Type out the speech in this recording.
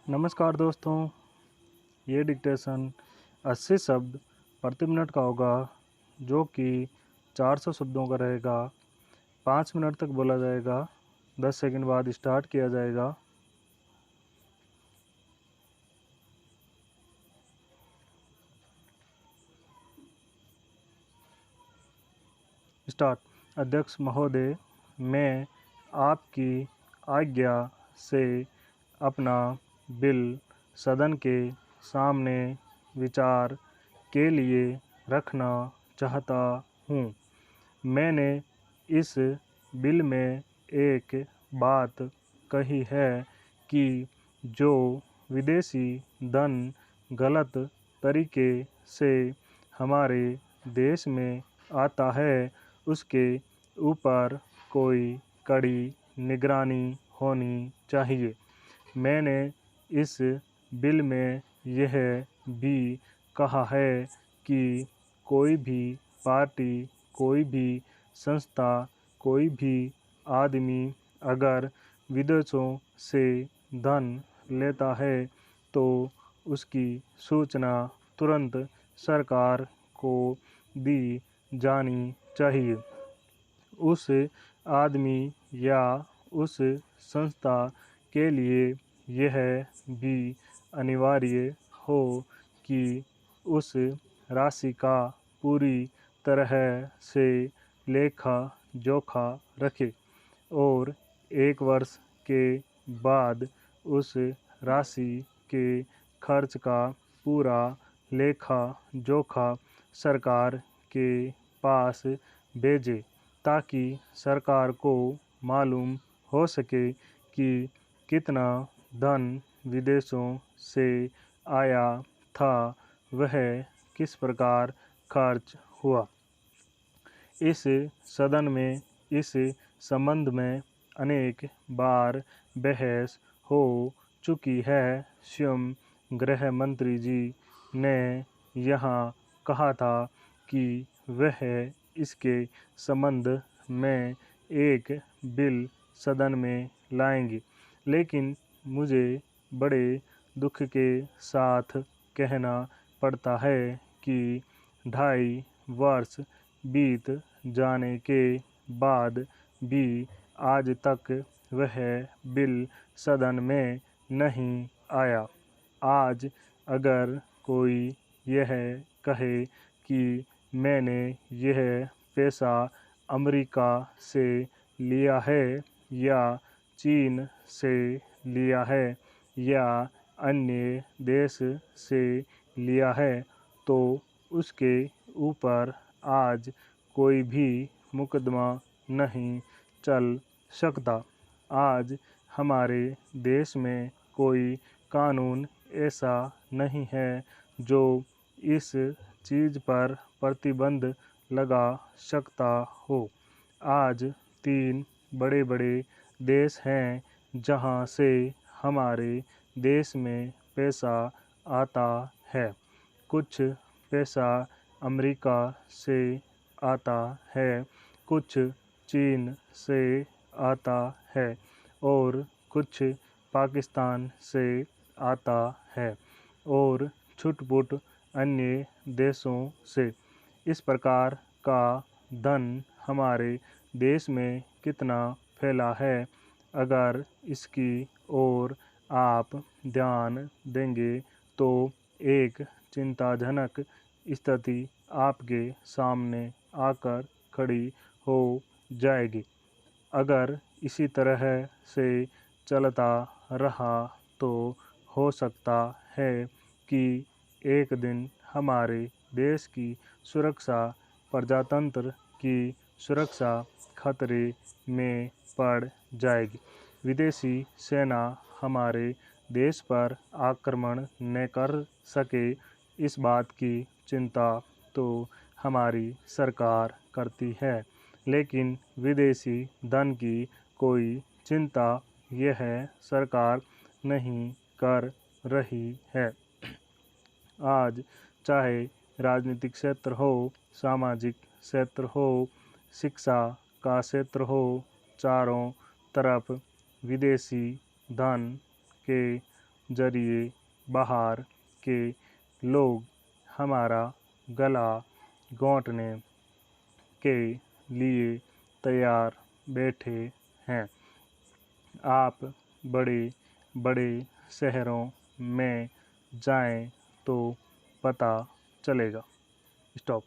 नमस्कार दोस्तों, ये डिक्टेशन 80 शब्द प्रति मिनट का होगा, जो कि 400 शब्दों का रहेगा। 5 मिनट तक बोला जाएगा। 10 सेकंड बाद स्टार्ट किया जाएगा। स्टार्ट। अध्यक्ष महोदय, मैं आपकी आज्ञा से अपना बिल सदन के सामने विचार के लिए रखना चाहता हूँ। मैंने इस बिल में एक बात कही है कि जो विदेशी धन गलत तरीके से हमारे देश में आता है, उसके ऊपर कोई कड़ी निगरानी होनी चाहिए। मैंने इस बिल में यह भी कहा है कि कोई भी पार्टी, कोई भी संस्था, कोई भी आदमी अगर विदेशों से धन लेता है तो उसकी सूचना तुरंत सरकार को दी जानी चाहिए। उस आदमी या उस संस्था के लिए यह भी अनिवार्य हो कि उस राशि का पूरी तरह से लेखा जोखा रखे और 1 वर्ष के बाद उस राशि के खर्च का पूरा लेखा जोखा सरकार के पास भेजे, ताकि सरकार को मालूम हो सके कि कितना धन विदेशों से आया था, वह किस प्रकार खर्च हुआ। इस सदन में इस संबंध में अनेक बार बहस हो चुकी है। स्वयं गृह मंत्री जी ने यहाँ कहा था कि वह इसके संबंध में एक बिल सदन में लाएंगे, लेकिन मुझे बड़े दुख के साथ कहना पड़ता है कि 2.5 वर्ष बीत जाने के बाद भी आज तक वह बिल सदन में नहीं आया। आज अगर कोई यह कहे कि मैंने यह पैसा अमेरिका से लिया है या चीन से लिया है या अन्य देश से लिया है, तो उसके ऊपर आज कोई भी मुकदमा नहीं चल सकता। आज हमारे देश में कोई कानून ऐसा नहीं है जो इस चीज़ पर प्रतिबंध लगा सकता हो। आज 3 बड़े बड़े देश हैं जहां से हमारे देश में पैसा आता है। कुछ पैसा अमेरिका से आता है, कुछ चीन से आता है और कुछ पाकिस्तान से आता है और छुट-पुट अन्य देशों से। इस प्रकार का धन हमारे देश में कितना फैला है, अगर इसकी ओर आप ध्यान देंगे तो एक चिंताजनक स्थिति आपके सामने आकर खड़ी हो जाएगी। अगर इसी तरह से चलता रहा तो हो सकता है कि एक दिन हमारे देश की सुरक्षा, प्रजातंत्र की सुरक्षा खतरे में पड़ जाएगी। विदेशी सेना हमारे देश पर आक्रमण न कर सके, इस बात की चिंता तो हमारी सरकार करती है, लेकिन विदेशी धन की कोई चिंता यह सरकार नहीं कर रही है। आज चाहे राजनीतिक क्षेत्र हो, सामाजिक क्षेत्र हो, शिक्षा का क्षेत्र हो, चारों तरफ विदेशी धन के जरिए बाहर के लोग हमारा गला घोंटने के लिए तैयार बैठे हैं। आप बड़े बड़े शहरों में जाएं तो पता चलेगा। स्टॉप।